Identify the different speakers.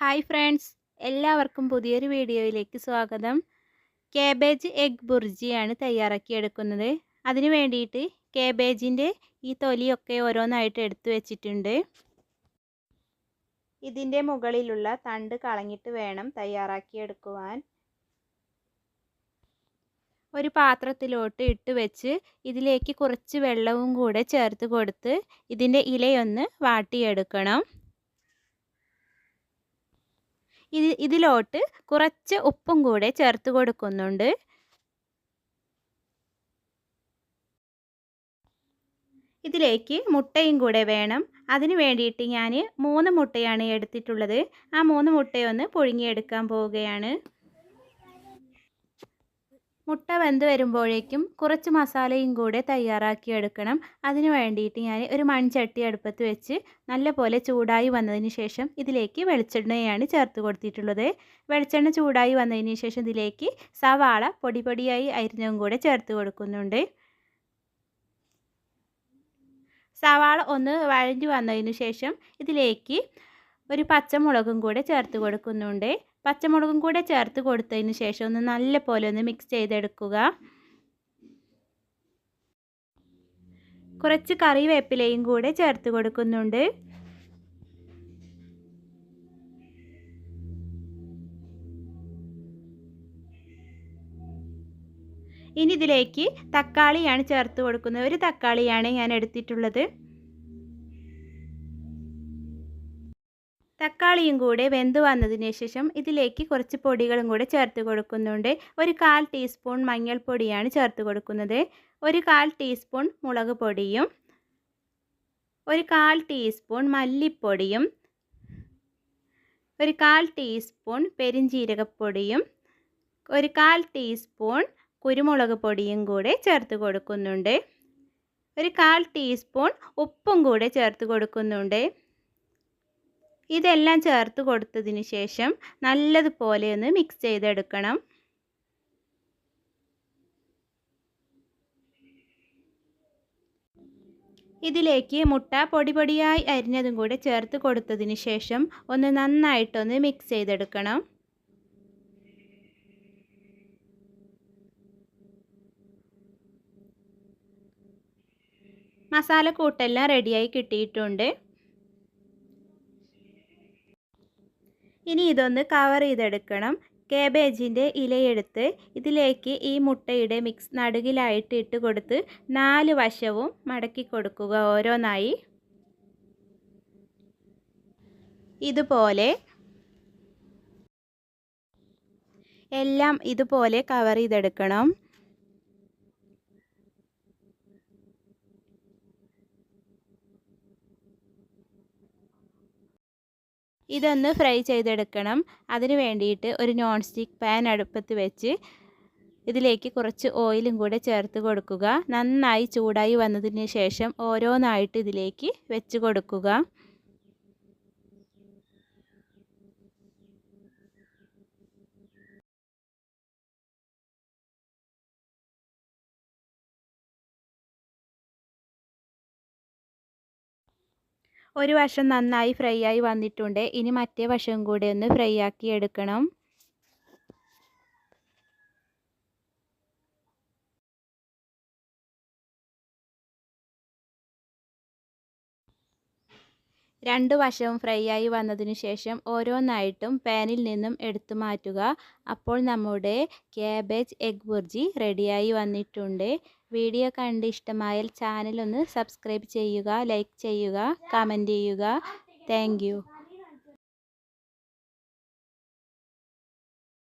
Speaker 1: Hi friends, എല്ലാവർക്കും പുതിയൊരു വീഡിയോയിലേക്ക് സ്വാഗതം. കാബേജ് എഗ് ബുർജിയാണ് തയ്യാറാക്കിയെടുക്കുന്നത്. അതിന് വേണ്ടിയിട്ട് കാബേജിൻ്റെ ഈ തൊലിയൊക്കെ ഓരോന്നായിട്ട് എടുത്തു വെച്ചിട്ടുണ്ട്. ഇതിൻ്റെ മുകളിലുള്ള തണ്ട് കളഞ്ഞിട്ട് വേണം തയ്യാറാക്കിയെടുക്കുവാൻ. ഒരു പാത്രത്തിലോട്ട് ഇട്ട് വെച്ച് ഇതിലേക്ക് കുറച്ച് വെള്ളവും കൂടെ ചേർത്ത് കൊടുത്ത് ഇതിൻ്റെ ഇലയൊന്ന് വാട്ടിയെടുക്കണം. ഇതിലോട്ട് കുറച്ച് ഉപ്പും കൂടെ ചേർത്ത് കൊടുക്കുന്നുണ്ട്. ഇതിലേക്ക് മുട്ടയും കൂടെ വേണം. അതിന് വേണ്ടിയിട്ട് ഞാൻ 3 മുട്ടയാണ് എടുത്തിട്ടുള്ളത്. ആ 3 മുട്ടയൊന്ന് പുഴുങ്ങിയെടുക്കാൻ പോവുകയാണ്. മുട്ട വെന്ത് വരുമ്പോഴേക്കും കുറച്ച് മസാലയും കൂടെ തയ്യാറാക്കിയെടുക്കണം. അതിന് വേണ്ടിയിട്ട് ഞാൻ ഒരു മൺചട്ടി അടുപ്പത്ത് വെച്ച് നല്ലപോലെ ചൂടായി വന്നതിന് ശേഷം ഇതിലേക്ക് വെളിച്ചെണ്ണയാണ് ചേർത്ത് കൊടുത്തിട്ടുള്ളത്. വെളിച്ചെണ്ണ ചൂടായി വന്നതിന് ശേഷം ഇതിലേക്ക് സവാള പൊടിയായി അരിഞ്ഞതും കൂടെ ചേർത്ത് കൊടുക്കുന്നുണ്ട്. സവാള ഒന്ന് വഴഞ്ഞു വന്നതിന് ശേഷം ഇതിലേക്ക് ഒരു പച്ചമുളകും കൂടെ ചേർത്ത് കൊടുക്കുന്നുണ്ട്. പച്ചമുളകും കൂടെ ചേർത്ത് കൊടുത്തതിന് ശേഷം ഒന്ന് നല്ലപോലെ ഒന്ന് മിക്സ് ചെയ്തെടുക്കുക. കുറച്ച് കറിവേപ്പിലയും കൂടെ ചേർത്ത് കൊടുക്കുന്നുണ്ട്. ഇനി ഇതിലേക്ക് തക്കാളിയാണ് ചേർത്ത് കൊടുക്കുന്നത്. ഒരു തക്കാളിയാണ് ഞാൻ എടുത്തിട്ടുള്ളത്. തക്കാളിയും കൂടെ വെന്ത് വന്നതിന് ശേഷം ഇതിലേക്ക് കുറച്ച് പൊടികളും കൂടെ ചേർത്ത് കൊടുക്കുന്നുണ്ട്. ഒരു 1/4 ടീസ്പൂൺ മഞ്ഞൾപ്പൊടിയാണ് ചേർത്ത് കൊടുക്കുന്നത്. ഒരു 1/4 ടീസ്പൂൺ മുളക് പൊടിയും ഒരു 1/4 ടീസ്പൂൺ മല്ലിപ്പൊടിയും ഒരു 1/4 ടീസ്പൂൺ പെരിഞ്ജീരകപ്പൊടിയും ഒരു 1/4 ടീസ്പൂൺ കുരുമുളക് പൊടിയും കൂടെ ചേർത്ത് കൊടുക്കുന്നുണ്ട്. ഒരു 1/4 ടീസ്പൂൺ ഉപ്പും കൂടെ ചേർത്ത് കൊടുക്കുന്നുണ്ട്. ഇതെല്ലാം ചേർത്ത് കൊടുത്തതിന് ശേഷം നല്ലതുപോലെ ഒന്ന് മിക്സ് ചെയ്തെടുക്കണം. ഇതിലേക്ക് മുട്ട പൊടിയായി അരിഞ്ഞതും കൂടെ ചേർത്ത് കൊടുത്തതിന് ശേഷം ഒന്ന് നന്നായിട്ടൊന്ന് മിക്സ് ചെയ്തെടുക്കണം. മസാലക്കൂട്ടെല്ലാം റെഡിയായി കിട്ടിയിട്ടുണ്ട്. ഇനി ഇതൊന്ന് കവർ ചെയ്തെടുക്കണം. കാബേജിൻ്റെ ഇലയെടുത്ത് ഇതിലേക്ക് ഈ മുട്ടയുടെ മിക്സ് നടുകിലായിട്ട് ഇട്ട് കൊടുത്ത് 4 വശവും മടക്കി കൊടുക്കുക. ഓരോന്നായി ഇതുപോലെ എല്ലാം ഇതുപോലെ കവർ ചെയ്തെടുക്കണം. ഇതൊന്ന് ഫ്രൈ ചെയ്തെടുക്കണം. അതിന് വേണ്ടിയിട്ട് ഒരു നോൺ സ്റ്റിക്ക് പാൻ അടുപ്പത്ത് വെച്ച് ഇതിലേക്ക് കുറച്ച് ഓയിലും കൂടെ ചേർത്ത് കൊടുക്കുക. നന്നായി ചൂടായി വന്നതിന് ശേഷം ഓരോന്നായിട്ട് ഇതിലേക്ക് വെച്ച് കൊടുക്കുക. ഒരു വശം നന്നായി ഫ്രൈ ആയി വന്നിട്ടുണ്ട്. ഇനി മറ്റേ വശം കൂടെ ഒന്ന് ഫ്രൈ ആക്കി എടുക്കണം. രണ്ട് വശവും ഫ്രൈ ആയി വന്നതിന് ശേഷം ഓരോന്നായിട്ടും പാനിൽ നിന്നും എടുത്തു മാറ്റുക. അപ്പോൾ നമ്മുടെ കാബേജ് എഗ് ബുർജി റെഡിയായി വന്നിട്ടുണ്ട്. വീഡിയോ കണ്ട് ഇഷ്ടമായാൽ ചാനൽ ഒന്ന് സബ്സ്ക്രൈബ് ചെയ്യുക, ലൈക്ക് ചെയ്യുക, കമൻറ്റ് ചെയ്യുക. Thank you.